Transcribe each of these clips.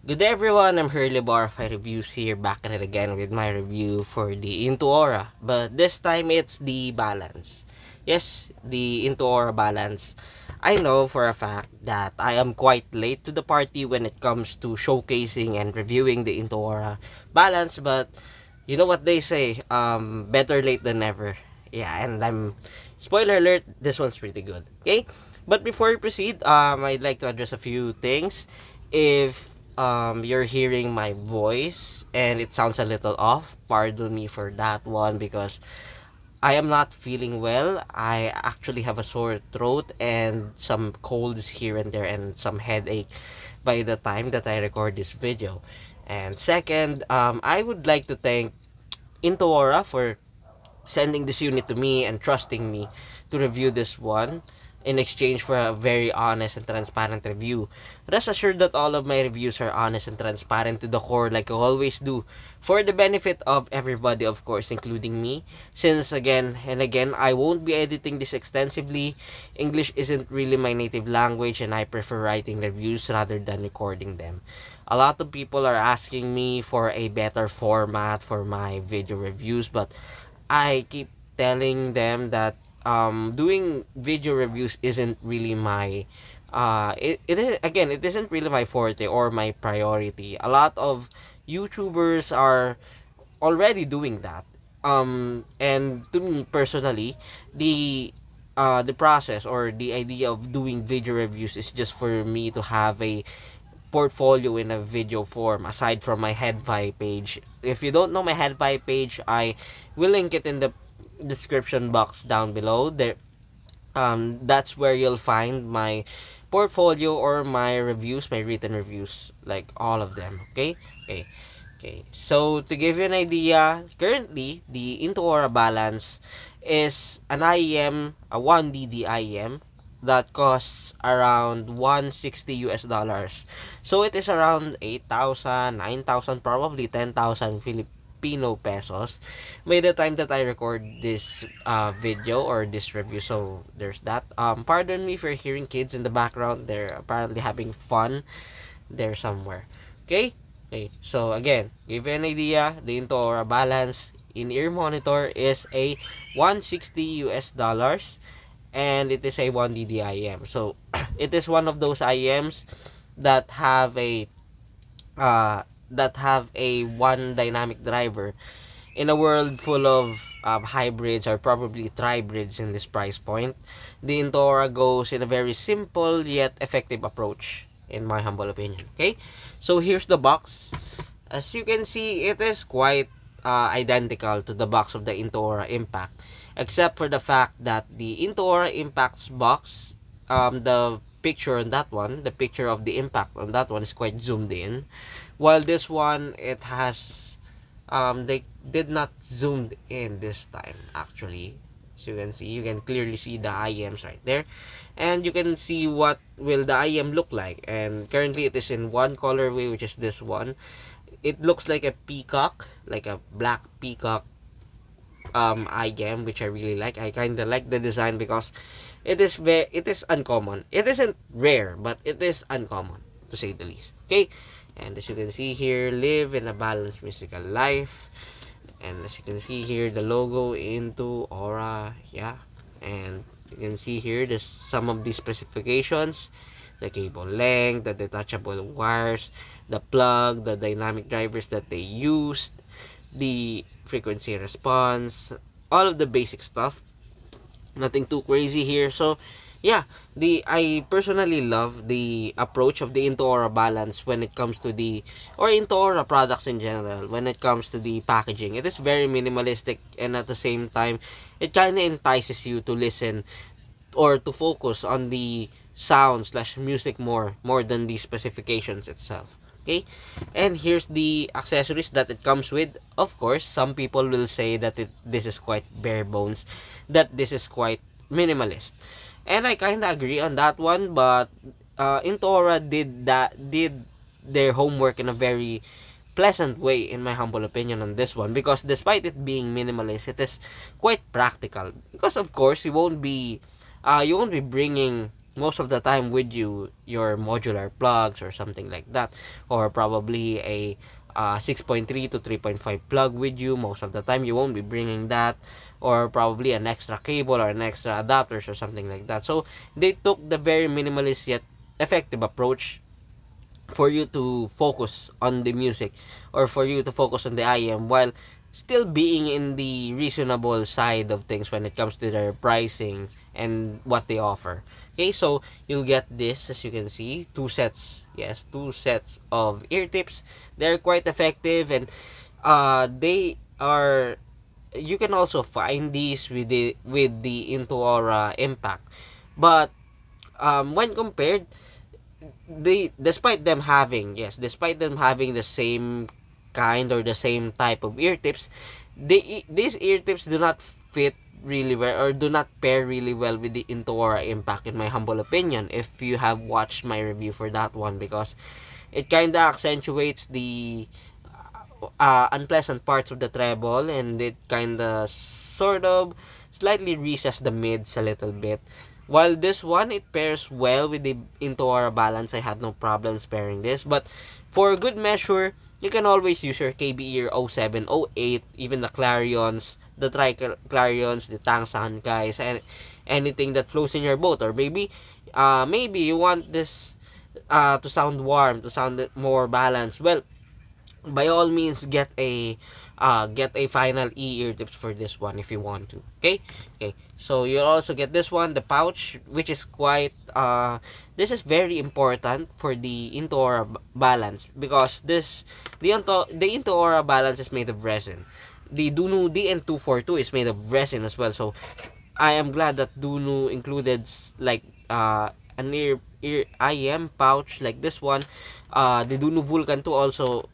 Good day everyone, I'm Hurley Barfy Reviews here, back at it again with my review for the Into Aura. But this time it's the balance. Yes, the Into Aura balance. I know for a fact that I am quite late to the party when it comes to showcasing and reviewing the Into Aura balance, but you know what they say, better late than never. Yeah, and spoiler alert, this one's pretty good. Okay? But before we proceed, I'd like to address a few things. If you're hearing my voice and it sounds a little off, pardon me for that one because I am not feeling well. I actually have a sore throat and some colds here and there and some headache by the time that I record this video. And second, I would like to thank Intoora for sending this unit to me and trusting me to review this one in exchange for a very honest and transparent review. Rest assured that all of my reviews are honest and transparent to the core like I always do, for the benefit of everybody, of course, including me, since again and again I won't be editing this extensively. English isn't really my native language and I prefer writing reviews rather than recording them. A lot of people are asking me for a better format for my video reviews, but I keep telling them that doing video reviews isn't really my it is, again, it isn't really my forte or my priority. A lot of YouTubers are already doing that. And to me personally, the process or the idea of doing video reviews is just for me to have a portfolio in a video form aside from my HeadVi page. If you don't know my HeadVi page, I will link it in the description box down below. There, that's where you'll find my portfolio or my reviews, my written reviews, like all of them. Okay, okay, okay. So to give you an idea, currently the Intuora balance is an IEM, a 1DD IEM that costs around 160 US dollars. So it is around 8,000, 9,000, probably 10,000 Filipino pesos by the time that I record this video or this review. So there's that. Pardon me for hearing kids in the background. They're apparently having fun there somewhere. Okay? Okay. So again, give you an idea, the Intora balance in-ear monitor is a 160 US dollars and it is a 1DD IM. So it is one of those IMs that have a one dynamic driver in a world full of hybrids or probably tribrids in this price point. The Intora goes in a very simple yet effective approach, in my humble opinion. Okay, so here's the box. As you can see, it is quite identical to the box of the Intora Impact, except for the fact that the Intora Impact's box, the picture on that one, the picture of the impact on that one is quite zoomed in, while this one, it has they did not zoomed in this time actually. So you can clearly see the IMs right there, and you can see what will the IM look like. And currently it is in one colorway, which is this one. It looks like a peacock, like a black peacock IM, which I really like. I kind of like the design because it is uncommon. It isn't rare, but it is uncommon to say the least. Okay, and as you can see here, live in a balanced mystical life. And as you can see here, the logo into Aura, yeah. And you can see here the some of the specifications, the cable length, the detachable wires, the plug, the dynamic drivers that they used, the frequency response, all of the basic stuff. Nothing too crazy here. So yeah, the I personally love the approach of the Intoora balance when it comes to the or Intoora products in general when it comes to the packaging. It is very minimalistic, and at the same time it kind of entices you to listen or to focus on the sound slash music more than the specifications itself. Okay, and here's the accessories that it comes with. Of course, some people will say that this is quite bare bones, that this is quite minimalist, and I kind of agree on that one. But Intora did their homework in a very pleasant way, in my humble opinion, on this one, because despite it being minimalist, it is quite practical. Because of course you won't be bringing most of the time with you your modular plugs or something like that, or probably a 6.3 to 3.5 plug with you. Most of the time you won't be bringing that, or probably an extra cable or an extra adapters or something like that. So they took the very minimalist yet effective approach for you to focus on the music, or for you to focus on the IM, while still being in the reasonable side of things when it comes to their pricing and what they offer. Okay, so you'll get this, as you can see, two sets. Yes, two sets of ear tips. They're quite effective, and they are, you can also find these with the Intuora Impact. But when compared, despite them having the same kind or the same type of ear tips, these ear tips do not fit really well, or do not pair really well with the Intuora Impact, in my humble opinion, if you have watched my review for that one, because it kind of accentuates the unpleasant parts of the treble, and it kind of sort of slightly recesses the mids a little bit. While this one, it pairs well with the Intuora Balance. I had no problems pairing this. But for good measure, you can always use your KBE 07, 08, even the Clarions, the Tri-Clarions, the Tang Sankais, and anything that flows in your boat. Or maybe you want this to sound warm, to sound more balanced. Well, by all means, get a final ear tips for this one if you want to. Okay, so you'll also get this one, the pouch, which is quite this is very important for the Intuora Balance, because the Intuora Balance is made of resin. The Dunu DN242 is made of resin as well. So I am glad that Dunu included like an ear IM pouch like this one. The Dunu Vulcan 2 also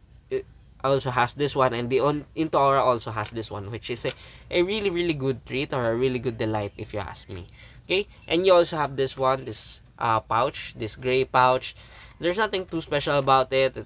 has this one, and the Intora also has this one, which is a really really good treat, or a really good delight if you ask me. Okay, and you also have this one, this pouch, this gray pouch. There's nothing too special about it.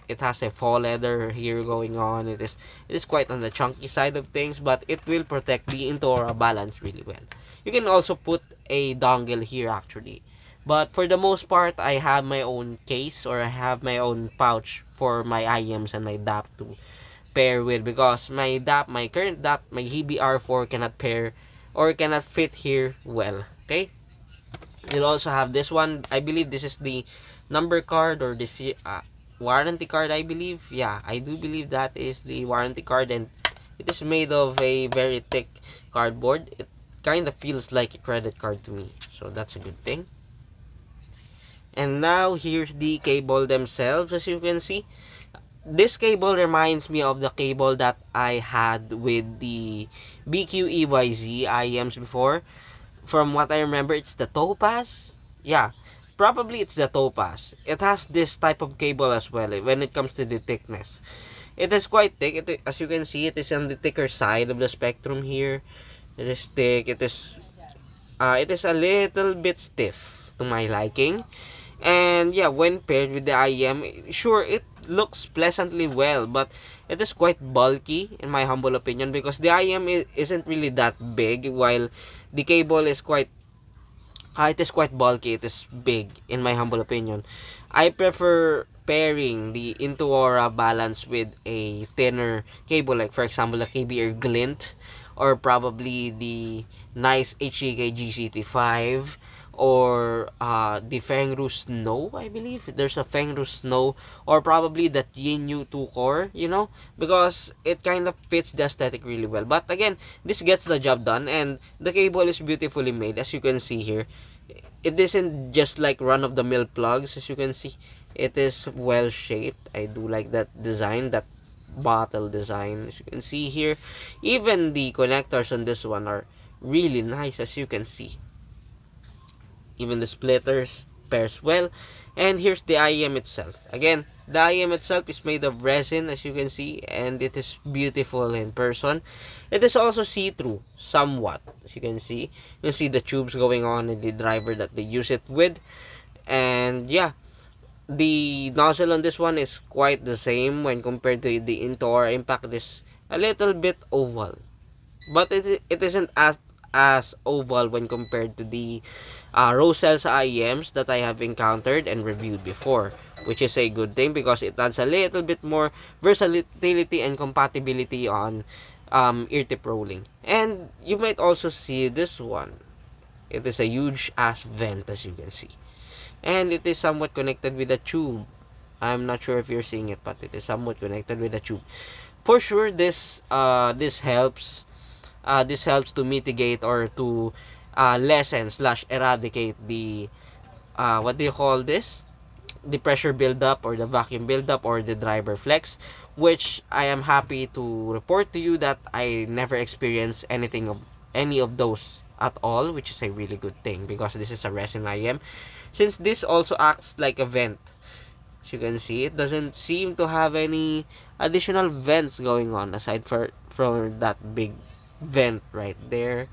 It has a faux leather here going on. It is quite on the chunky side of things, but it will protect the Intora Balance really well. You can also put a dongle here actually. But for the most part, I have my own case, or I have my own pouch for my IMs and my DAP to pair with, because my current DAP, my EBR4 cannot pair or cannot fit here well. Okay? You'll also have this one. I believe this is the number card, or this warranty card, I believe. Yeah, I do believe that is the warranty card, and it is made of a very thick cardboard. It kind of feels like a credit card to me, so that's a good thing. And now here's the cable themselves. As you can see, this cable reminds me of the cable that I had with the BQ EYZ IMs before. From what I remember, it's the Topaz. Yeah, probably it's the Topaz. It has this type of cable as well when it comes to the thickness. It is quite thick. As you can see, it is on the thicker side of the spectrum here. It is thick. It is a little bit stiff to my liking. And yeah, when paired with the IM, sure, it looks pleasantly well, but it is quite bulky in my humble opinion, because the IM isn't really that big, while the cable is quite bulky. It is big in my humble opinion. I prefer pairing the Intuora Balance with a thinner cable, like for example the KBR Glint, or probably the nice HGK GCT5, or the Fengru Snow. I believe there's a Fengru Snow, or probably that Yinyu 2 core, because it kind of fits the aesthetic really well. But again, this gets the job done, and the cable is beautifully made, as you can see here. It isn't just like run of the mill plugs, as you can see. It is well shaped. I do like that design, that bottle design, as you can see here. Even the connectors on this one are really nice, as you can see. Even the splitters pairs well. And here's the IEM itself. Again, the IEM itself is made of resin, as you can see, and it is beautiful in person. It is also see-through somewhat, as you can see. You can see the tubes going on in the driver that they use it with. And yeah, the nozzle on this one is quite the same when compared to the Intor Impact. It is a little bit oval, but it isn't as oval when compared to the Rosel's IEMs that I have encountered and reviewed before, which is a good thing because it adds a little bit more versatility and compatibility on ear tip rolling. And you might also see this one. It is a huge ass vent, as you can see, and it is somewhat connected with a tube. I'm not sure if you're seeing it, but it is somewhat connected with a tube. For sure, this helps to mitigate or to lessen slash eradicate the what do you call this, the pressure buildup or the vacuum buildup or the driver flex, which I am happy to report to you that I never experienced anything of any of those at all, which is a really good thing because this is a resin IM. Since this also acts like a vent, as you can see, it doesn't seem to have any additional vents going on aside from that big vent right there,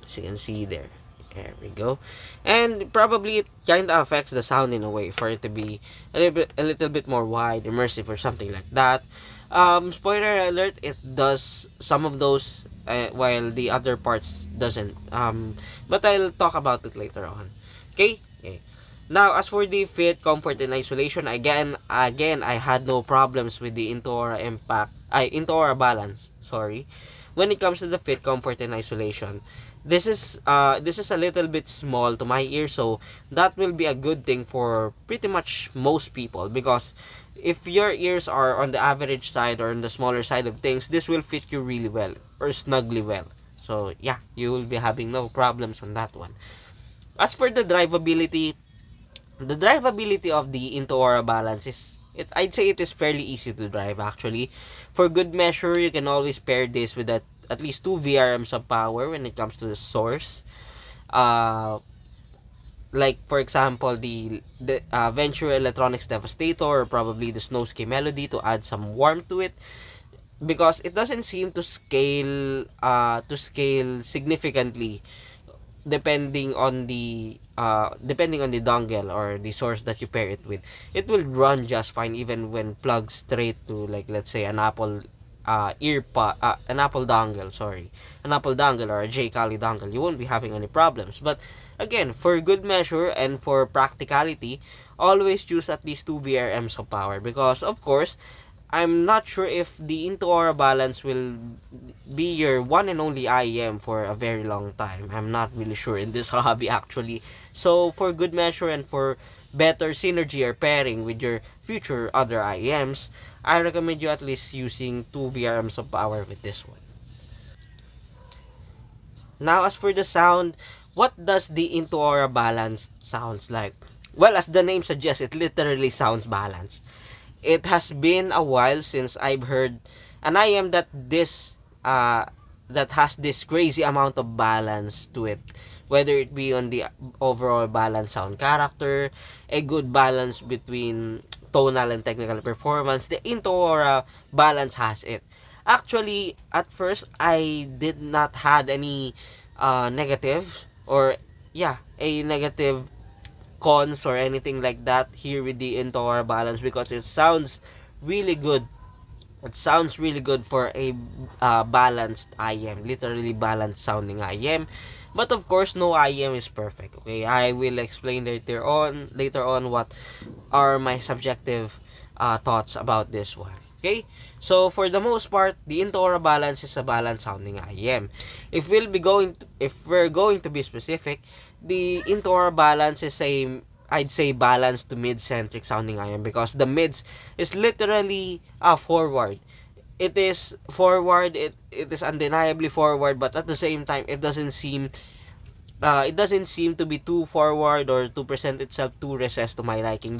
as you can see there. There we go. And probably it kind of affects the sound in a way for it to be a little bit more wide, immersive, or something like that. Spoiler alert, it does some of those while the other parts doesn't. But I'll talk about it later on. Okay? Okay. Now, as for the fit, comfort, and isolation, again, I had no problems with the Intora balance. Sorry, when it comes to the fit, comfort, and isolation, this is a little bit small to my ear, so that will be a good thing for pretty much most people because if your ears are on the average side or on the smaller side of things, this will fit you really well or snugly well. So yeah, you will be having no problems on that one. As for the drivability of the Into Aura balance is I'd say it is fairly easy to drive actually. For good measure, you can always pair this with at least 2 VRMs of power when it comes to the source. Uh, like for example, the Venture Electronics Devastator or probably the Snowski Melody to add some warmth to it because it doesn't seem to scale significantly depending on the dongle or the source that you pair it with. It will run just fine even when plugged straight to, like, let's say an Apple dongle, sorry, an Apple dongle or a J Kali dongle. You won't be having any problems. But again, for good measure and for practicality, always use at least 2 VRMs of power because of course I'm not sure if the Into Aura balance will be your one and only IEM for a very long time. I'm not really sure in this hobby actually. So for good measure and for better synergy or pairing with your future other IEMs, I recommend you at least using 2 VRMs of power with this one. Now as for the sound, what does the Into Aura balance sounds like? Well, as the name suggests, it literally sounds balanced. It has been a while since I've heard an IM that has this crazy amount of balance to it, whether it be on the overall balance sound character, a good balance between tonal and technical performance. The Intora balance has it. Actually, at first I did not had any negative or yeah, a negative cons or anything like that here with the Intora balance because it sounds really good. It sounds really good for a balanced IM, literally balanced sounding IM. But of course, no IM is perfect. Okay, I will explain later on what are my subjective thoughts about this one. Okay, so for the most part, the Intora balance is a balanced sounding IM. If we're going to be specific, the Intora balance is I'd say balanced to mid-centric sounding IM because the mids is literally forward. It is forward, it is undeniably forward, but at the same time it doesn't seem to be too forward or to present itself too recessed to my liking.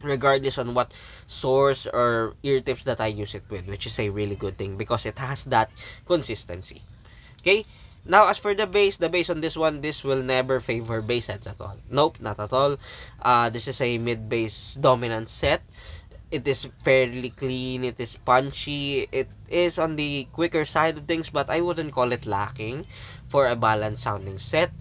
Regardless on what source or ear tips that I use it with, which is a really good thing because it has that consistency. Okay? Now, as for the bass on this one, this will never favor bass heads at all. Nope, not at all. This is a mid-bass dominant set. It is fairly clean, it is punchy, it is on the quicker side of things, but I wouldn't call it lacking for a balanced sounding set.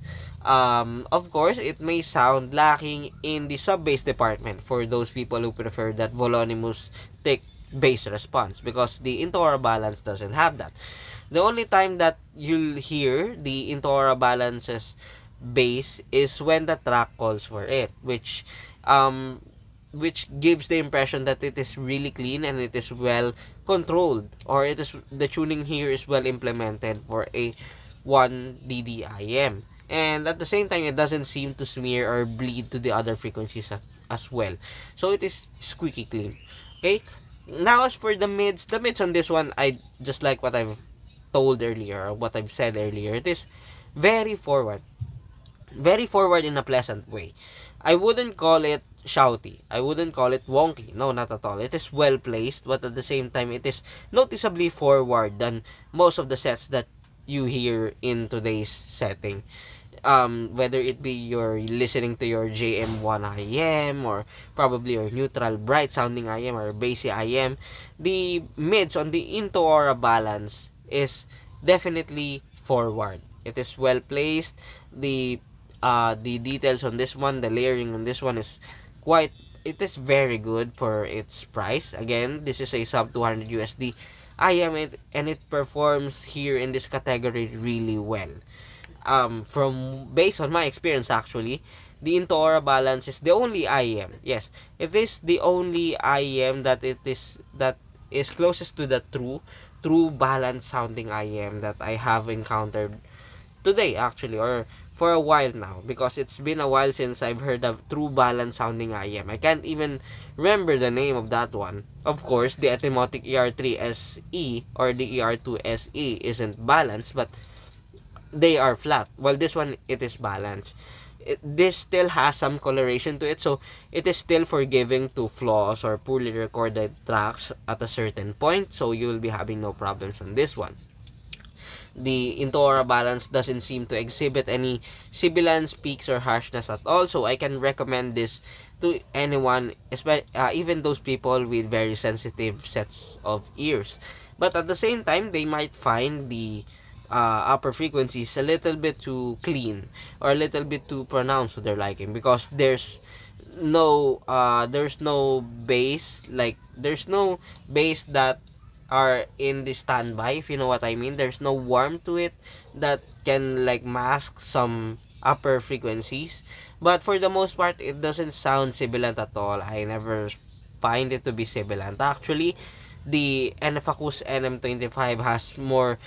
Of course, it may sound lacking in the sub bass department for those people who prefer that voluminous thick bass response, because the Into Aura Balance doesn't have that. The only time that you'll hear the Into Aura Balance's bass is when the track calls for it, um which gives the impression that it is really clean and it is well controlled, or it is, the tuning here is well implemented for a 1 DDIM. And at the same time, it doesn't seem to smear or bleed to the other frequencies as well. So it is squeaky clean. Okay? Now as for the mids on this one, I just like what I've told earlier, or what I've said earlier. It is very forward. Very forward in a pleasant way. I wouldn't call it shouty. I wouldn't call it wonky. No, not at all. It is well placed, but at the same time, it is noticeably forward than most of the sets that you hear in today's setting. Whether it be you're listening to your JM1 IM, or probably your neutral bright sounding IM or bassy IM, the mids on the Into Aura Balance is definitely forward. It is well placed. The details on this one, the layering on this one is quite, it is very good for its price. Again, this is a sub 200 USD IM, and it performs here in this category really well. From based on my experience, actually, the Into Aura Balance is the only IEM. Yes, it is the only IEM that is closest to the true balance sounding IEM that I have encountered today, actually, or for a while now, because it's been a while since I've heard of true balance sounding IEM. I can't even remember the name of that one. Of course, the Etymotic ER3SE or the ER2SE isn't balanced, but they are flat, while this one, it is balanced. This still has some coloration to it, so it is still forgiving to flaws or poorly recorded tracks at a certain point, so you will be having no problems on this one. The Into Aura Balance doesn't seem to exhibit any sibilance, peaks, or harshness at all, so I can recommend this to anyone, even those people with very sensitive sets of ears. But at the same time, they might find the upper frequencies a little bit too clean or a little bit too pronounced to their liking, because there's no bass, like there's no bass that are in the standby, if you know what I mean. There's no warmth to it that can like mask some upper frequencies. But for the most part, it doesn't sound sibilant at all. I never find it to be sibilant. Actually, the Enfacus NM25 has more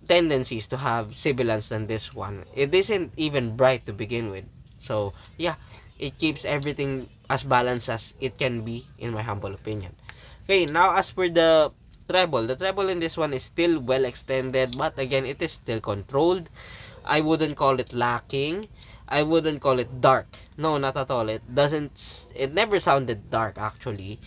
tendencies to have sibilance than this one. It isn't even bright to begin with. So, yeah, it keeps everything as balanced as it can be, in my humble opinion. Okay, now as per the treble in this one is still well extended, but again, it is still controlled. I wouldn't call it lacking. I wouldn't call it dark. No, not at all. It never sounded dark, actually.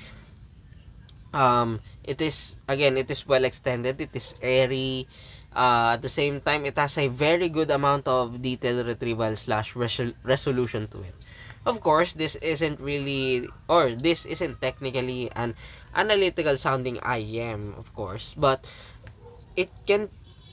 It is, again, it is well extended, it is airy. At the same time, it has a very good amount of detail retrieval slash resolution to it. Of course, this isn't technically an analytical sounding IEM, of course, but it can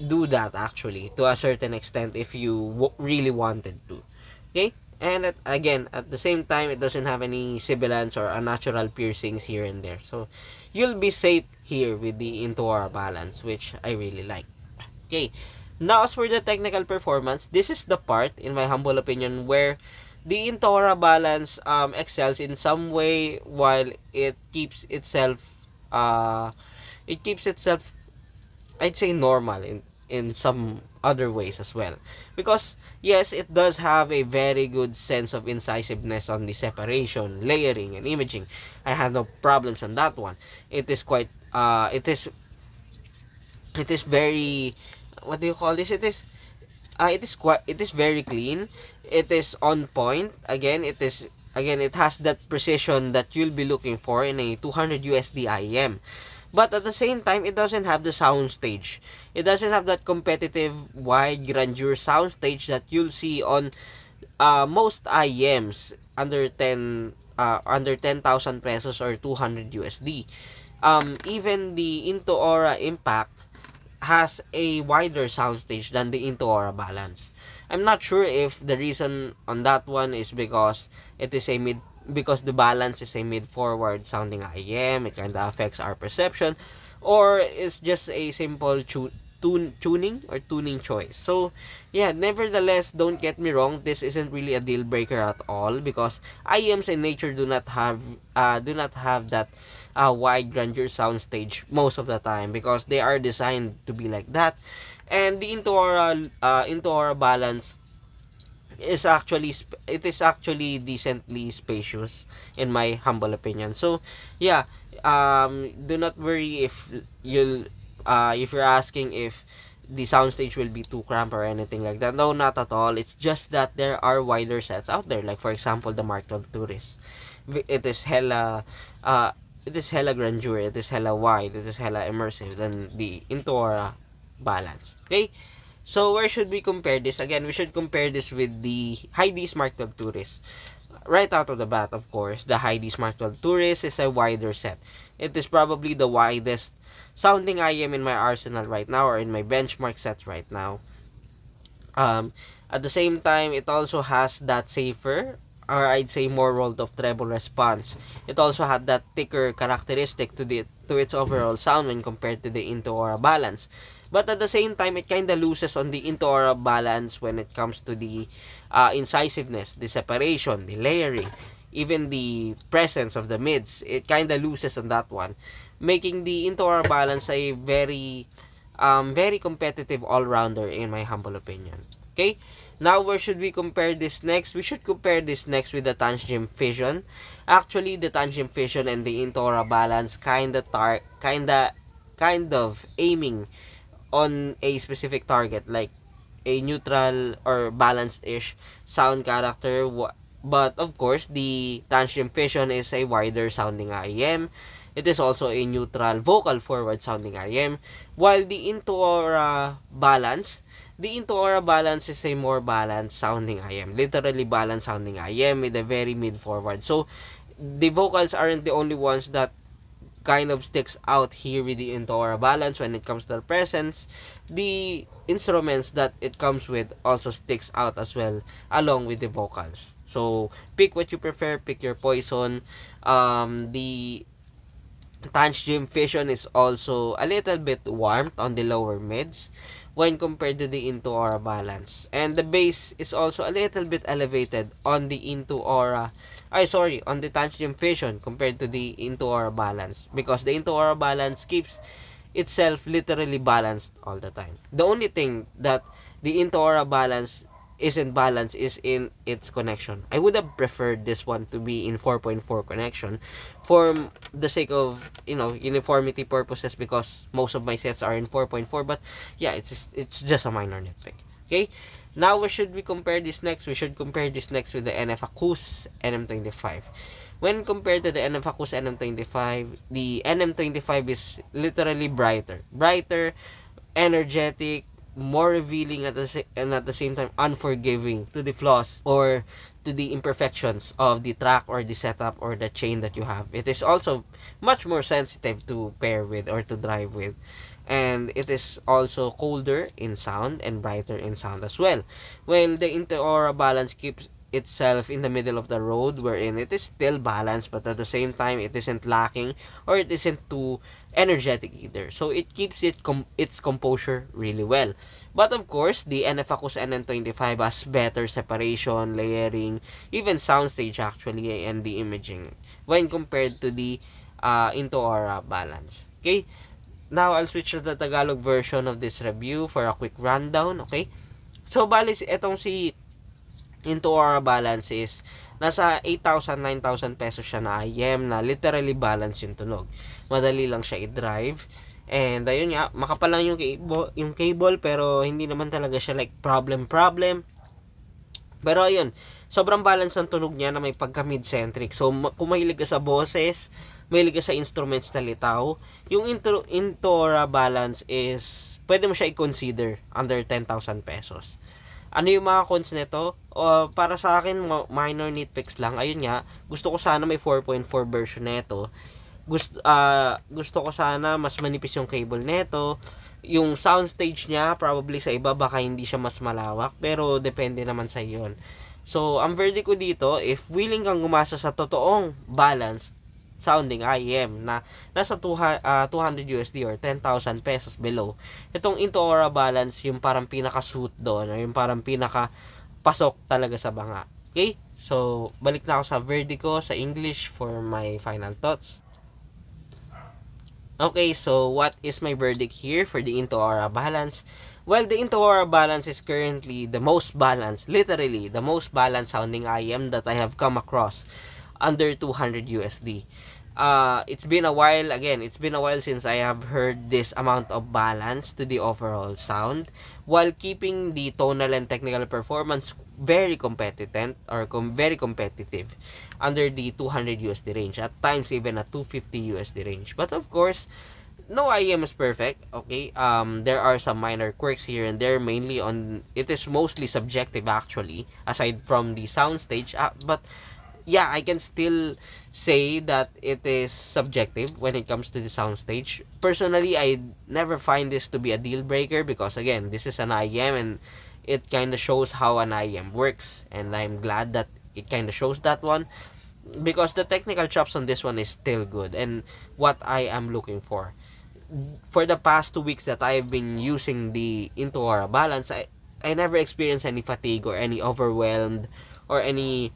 do that actually to a certain extent if you really wanted to. Okay? And again, at the same time, it doesn't have any sibilance or unnatural piercings here and there. So, you'll be safe here with the Into Aura Balance, which I really like. Okay. Now, as for the technical performance, this is the part, in my humble opinion, where the Into Aura Balance excels in some way, while it keeps itself, I'd say, normal in some other ways as well. Because yes, it does have a very good sense of incisiveness on the separation, layering, and imaging. I have no problems on that one. It is quite it is very, what do you call this? It is very clean. It is on point. Again, it has that precision that you'll be looking for in a 200 USD IM. But at the same time, it doesn't have the sound stage. It doesn't have that competitive, wide, grandeur sound stage that you'll see on most IEMs under 10,000 pesos or 200 USD. Even the Into Aura Impact has a wider soundstage than the Into Aura Balance. I'm not sure if the reason on that one is because it is a because the balance is a mid-forward sounding IEM, it kind of affects our perception, or it's just a simple tuning choice. So yeah, nevertheless, don't get me wrong, this isn't really a deal breaker at all, because IEMs in nature do not have that wide grandeur soundstage most of the time, because they are designed to be like that. And the Intuora balance it is actually decently spacious in my humble opinion. So yeah, do not worry if you're asking if the soundstage will be too cramped or anything like that. No, not at all. It's just that there are wider sets out there, like for example the Mark 12 Tourist. It is hella uh it is hella grandeur, it is hella wide, it is hella immersive than the Intora balance. Okay, so where should we compare this? Again, we should compare this with the Heidi Smart 12 Tourist. Right out of the bat, of course, the Heidi Smart 12 Tourist is a wider set. It is probably the widest sounding IM in my arsenal right now, or in my benchmark sets right now. Um, at the same time, it also has that safer, or I'd say more rolled off treble response. It also had that thicker characteristic to its overall sound when compared to the Into Aura balance. But at the same time, it kind of loses on the Into Aura balance when it comes to the incisiveness, the separation, the layering, even the presence of the mids. It kind of loses on that one, making the Into Aura balance a very competitive all-rounder in my humble opinion. Okay? Now, where should we compare this next? We should compare this next with the Tangent Fission. Actually, the Tangent Fission and the Intora balance kind of aiming on a specific target, like a neutral or balanced-ish sound character. But of course, the Tantrum Fission is a wider sounding IEM. It is also a neutral vocal forward sounding IEM. While the Intuora balance is a more balanced sounding IEM. Literally balanced sounding IEM with a very mid forward. So the vocals aren't the only ones that kind of sticks out here with the Intora balance when it comes to the presence. The instruments that it comes with also sticks out as well along with the vocals. So pick what you prefer, pick your poison. The Tanch Gym Fission is also a little bit warmed on the lower mids when compared to the Into Aura balance. And the bass is also a little bit elevated on the Into Aura, on the Tanch Gym Fission compared to the Into Aura balance, because the Into Aura balance keeps itself literally balanced all the time. The only thing that the Into Aura balance isn't balanced is in its connection. I would have preferred this one to be in 4.4 connection for the sake of, uniformity purposes, because most of my sets are in 4.4. But yeah, it's just a minor nitpick. Okay, now where should we compare this next? We should compare this next with the NF Acous NM25. When compared to the NF Acous NM25, the NM25 is literally brighter, energetic, more revealing and at the same time unforgiving to the flaws or to the imperfections of the track or the setup or the chain that you have. It is also much more sensitive to pair with or to drive with. And it is also colder in sound and brighter in sound as well. While the Inter-Aura balance keeps itself in the middle of the road, wherein it is still balanced but at the same time it isn't lacking or it isn't too energetic either. So it keeps its composure really well. But of course, the NFACUS NN25 has better separation, layering, even soundstage actually, and the imaging when compared to the Into Aura balance. Okay, now I'll switch to the Tagalog version of this review for a quick rundown. Okay, so bali itong si Into Aura balance is nasa 8,000, 9,000 pesos siya na IM na literally balance yung tunog. Madali lang siya i-drive. And ayun nga, makapal lang yung cable pero hindi naman talaga siya like problem. Pero ayun, sobrang balance ng tunog niya na may pagka mid-centric. So kung mahilig ka sa boses, mahilig ka sa instruments na litaw, yung Intora balance is pwede mo siya i-consider under 10,000 pesos. Ano yung mga cons nito? Para sa akin, minor nitpicks lang. Ayun nga, gusto ko sana may 4.4 version nito. Gusto ko sana mas manipis yung cable nito. Yung sound stage niya, probably sa iba baka hindi siya mas malawak, pero depende naman sa yun. So, ang verdict ko dito, if willing kang umasa sa totoong balanced sounding IEM na nasa 200 USD or 10,000 pesos below, itong Into Aura Balance yung parang pinaka-suit doon or yung parang pinaka-pasok talaga sa banga. Okay? So, balik na ako sa verdict ko sa English for my final thoughts. Okay, so what is my verdict here for the Into Aura Balance? Well, the Into Aura Balance is currently the most balanced, literally the most balanced sounding IM that I have come across under 200 USD. It's been a while, again, it's been a while since I have heard this amount of balance to the overall sound while keeping the tonal and technical performance very competent or very competitive under the 200 USD range, at times even a 250 USD range. But of course, no IEM is perfect, okay? There are some minor quirks here and there, mainly on, it is mostly subjective actually, aside from the soundstage, but yeah, I can still say that it is subjective when it comes to the soundstage. Personally, I never find this to be a deal breaker because again, this is an IEM and it kind of shows how an IEM works, and I'm glad that it kind of shows that one because the technical chops on this one is still good and what I am looking for. For the past 2 weeks that I've been using the Into Aura Balance, I never experienced any fatigue or any overwhelmed or any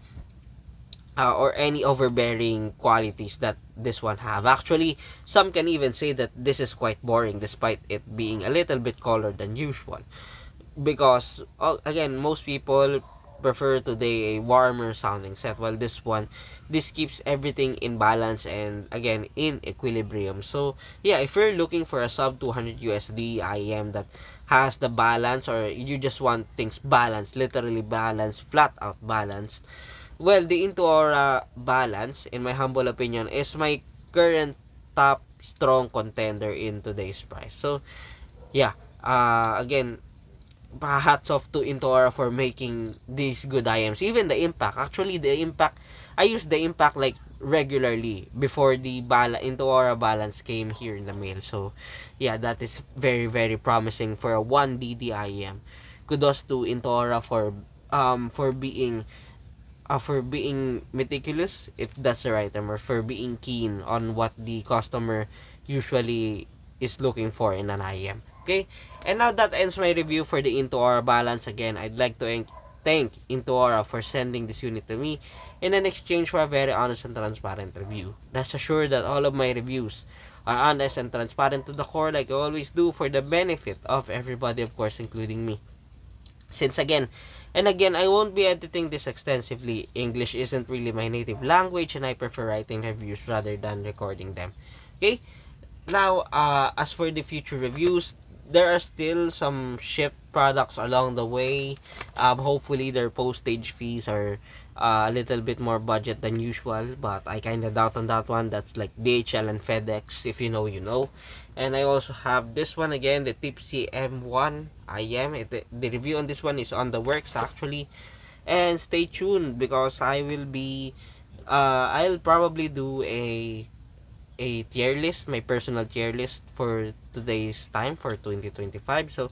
overbearing qualities that this one have. Actually, some can even say that this is quite boring despite it being a little bit colored than usual. Because, again, most people prefer today a warmer sounding set, while this keeps everything in balance and, again, in equilibrium. So, yeah, if you're looking for a sub 200 USD IEM that has the balance, or you just want things balanced, literally balanced, flat out balanced, well, the Into Aura Balance, in my humble opinion, is my current top strong contender in today's price. So, yeah, again, hats off to Into Aura for making these good IMs. Even the Impact. Actually, the Impact, I use the Impact like regularly before the Into Aura Balance came here in the mail. So, yeah, that is very, very promising for a 1DD IM. Kudos to Into Aura for being meticulous, if that's the right term, or for being keen on what the customer usually is looking for in an IM. Okay, and now that ends my review for the Into Aura Balance. Again, I'd like to thank Into Aura for sending this unit to me in an exchange for a very honest and transparent review. Rest assured that all of my reviews are honest and transparent to the core, like I always do, for the benefit of everybody, of course, including me. Since again, I won't be editing this extensively. English isn't really my native language and I prefer writing reviews rather than recording them. Okay? Now, as for the future reviews, there are still some shipped products along the way. Hopefully, their postage fees are a little bit more budget than usual, but I kind of doubt on that one. That's like DHL and FedEx. If you know, you know. And I also have this one again, the Tipsy M1 IM. The review on this one is on the works actually. And stay tuned because I'll probably do a tier list, my personal tier list for today's time for 2025. So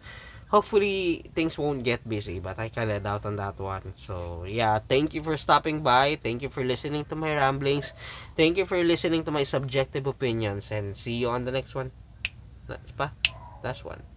hopefully things won't get busy, but I kind of doubt on that one. So yeah, thank you for stopping by. Thank you for listening to my ramblings. Thank you for listening to my subjective opinions, and see you on the next one. Last one.